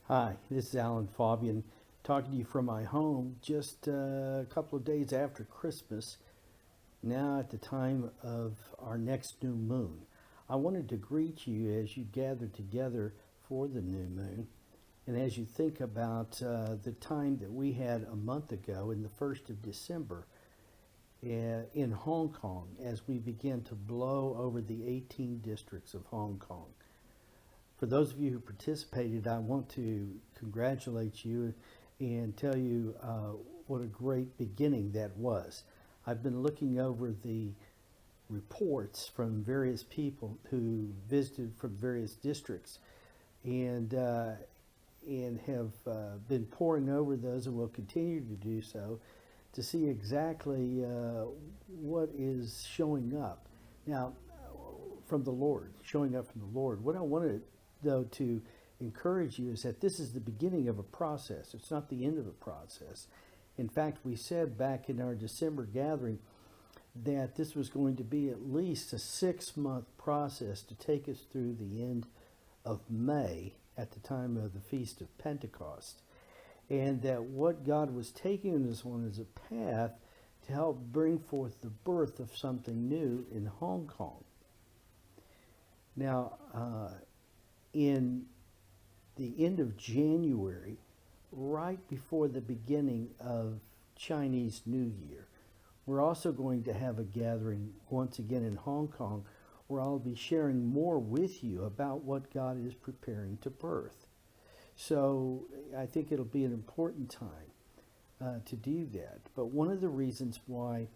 Hi, this is Alan Faubion talking to you from my home just a couple of days after Christmas, now at the time of our next new moon. I wanted to greet you as you gather together for the new moon and as you think about the time that we had a month ago in the 1st of December in Hong Kong as we begin to blow over the 18 districts of Hong Kong. For those of you who participated, I want to congratulate you and tell you what a great beginning that was. I've been looking over the reports from various people who visited from various districts and have been poring over those and will continue to do so to see exactly what is showing up. Now, from the Lord, showing up from the Lord. What I wanted, though, to encourage you is that this is the beginning of a process. It's not the end of a process. In fact, we said back in our December gathering that this was going to be at least a 6-month process to take us through the end of May at the time of the Feast of Pentecost. And that what God was taking us on is a path to help bring forth the birth of something new in Hong Kong. Now, in the end of January, right before the beginning of Chinese New Year, we're also going to have a gathering once again in Hong Kong where I'll be sharing more with you about what God is preparing to birth. So I think it'll be an important time to do that. But one of the reasons why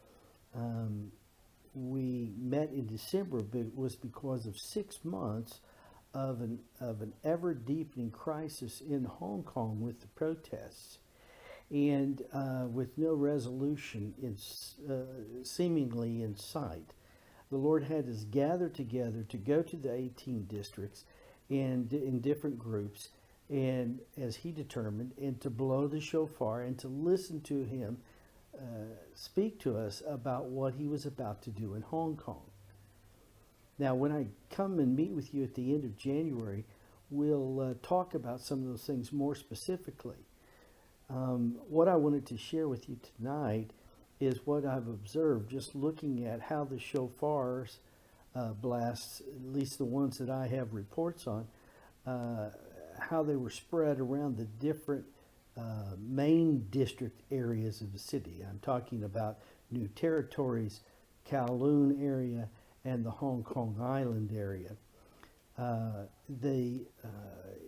we met in December was because of 6 months of an ever deepening crisis in Hong Kong with the protests, and with no resolution seemingly in sight. The Lord had us gather together to go to the 18 districts and in different groups, and as He determined, and to blow the shofar and to listen to Him speak to us about what He was about to do in Hong Kong. Now, when I come and meet with you at the end of January, we'll talk about some of those things more specifically. What I wanted to share with you tonight is what I've observed just looking at how the shofars blasts, at least the ones that I have reports on, how they were spread around the different main district areas of the city. I'm talking about New Territories, Kowloon area, and the Hong Kong Island area.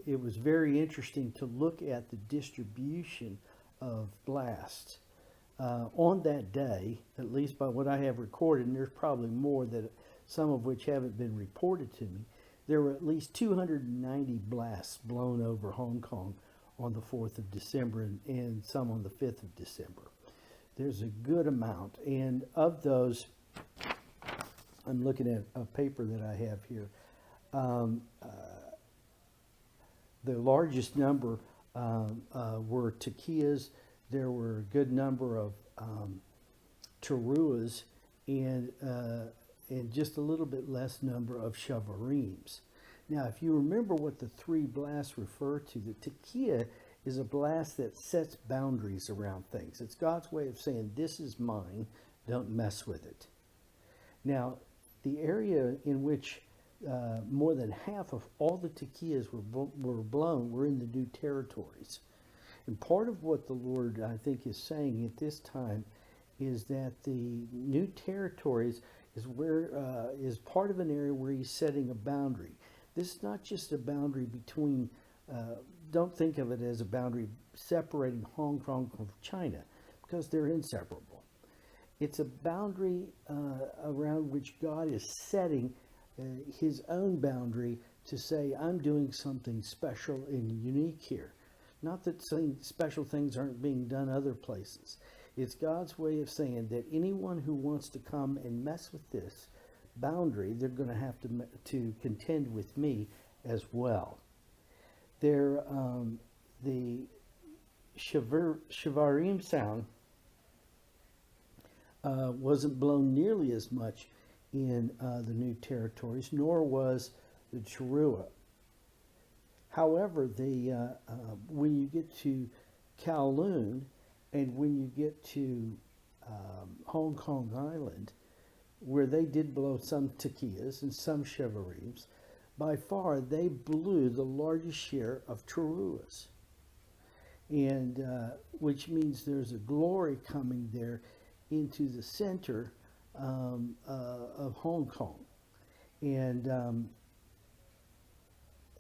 It was very interesting to look at the distribution of blasts. On that day, at least by what I have recorded, and there's probably more, that some of which haven't been reported to me, there were at least 290 blasts blown over Hong Kong on the 4th of December and some on the 5th of December. There's a good amount, and of those, I'm looking at a paper that I have here. The largest number were takias. There were a good number of taruas and just a little bit less number of shavareens. Now, if you remember what the 3 blasts refer to, the takia is a blast that sets boundaries around things. It's God's way of saying, this is mine, don't mess with it. Now, the area in which more than half of all the takias were blown were in the New Territories. And part of what the Lord, I think, is saying at this time is that the New Territories is part of an area where He's setting a boundary. This is not just a boundary between, don't think of it as a boundary separating Hong Kong from China, because they're inseparable. It's a boundary around which God is setting His own boundary to say, I'm doing something special and unique here. Not that special things aren't being done other places. It's God's way of saying that anyone who wants to come and mess with this boundary, they're going to have to contend with me as well. The Shavarim sound wasn't blown nearly as much in the New Territories, nor was the Charua. However, when you get to Kowloon and when you get to Hong Kong Island, where they did blow some taquillas and some chevarees, by far they blew the largest share of taruas, and which means there's a glory coming there into the center of Hong Kong. And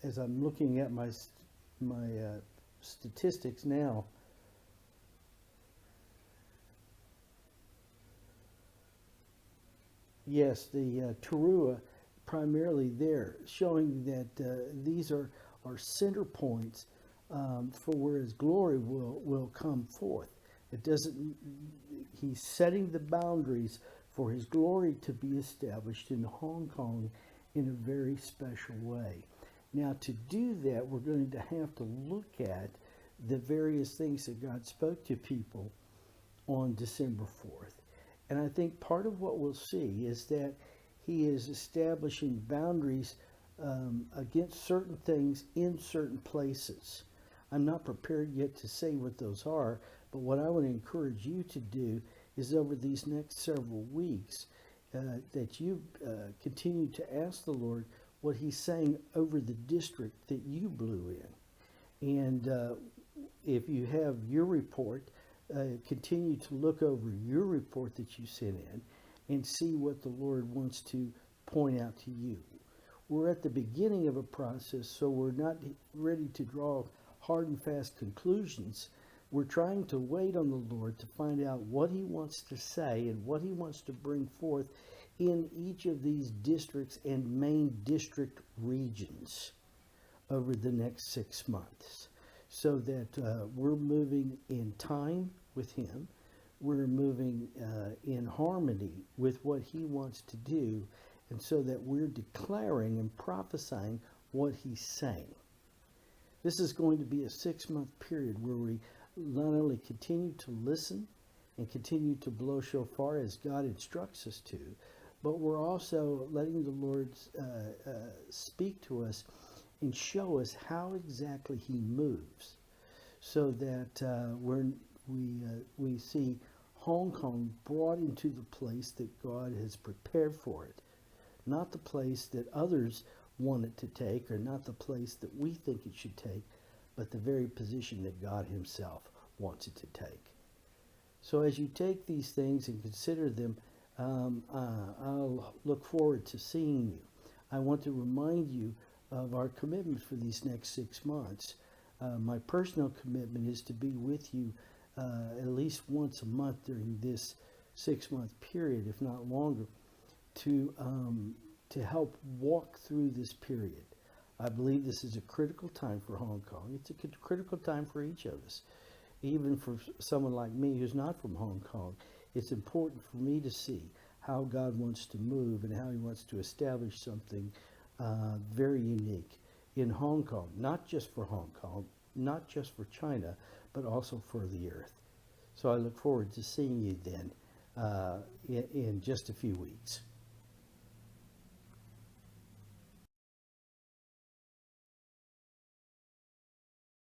as I'm looking at my statistics now, yes, the Tarua primarily there, showing that these are center points for where His glory will come forth. It doesn't. He's setting the boundaries for His glory to be established in Hong Kong in a very special way. Now, to do that, we're going to have to look at the various things that God spoke to people on December 4th. And I think part of what we'll see is that He is establishing boundaries against certain things in certain places. I'm not prepared yet to say what those are, but what I want to encourage you to do is over these next several weeks that you continue to ask the Lord what He's saying over the district that you blew in. And if you have your report, continue to look over your report that you sent in and see what the Lord wants to point out to you. We're at the beginning of a process, so we're not ready to draw hard and fast conclusions. We're trying to wait on the Lord to find out what He wants to say and what He wants to bring forth in each of these districts and main district regions over the next 6 months, so that we're moving in time with Him. We're moving in harmony with what He wants to do, and so that we're declaring and prophesying what He's saying. This is going to be a 6-month period where we not only continue to listen and continue to blow shofar as God instructs us to, but we're also letting the Lord speak to us and show us how exactly He moves, so that we see Hong Kong brought into the place that God has prepared for it, not the place that others want it to take, or not the place that we think it should take, but the very position that God Himself wants it to take. So as you take these things and consider them, I'll look forward to seeing you. I want to remind you of our commitment for these next 6 months. My personal commitment is to be with you at least once a month during this 6-month period, if not longer, to help walk through this period. I believe this is a critical time for Hong Kong. It's a critical time for each of us. Even for someone like me who's not from Hong Kong, it's important for me to see how God wants to move and how He wants to establish something very unique in Hong Kong, not just for Hong Kong, not just for China, but also for the earth. So I look forward to seeing you then in just a few weeks.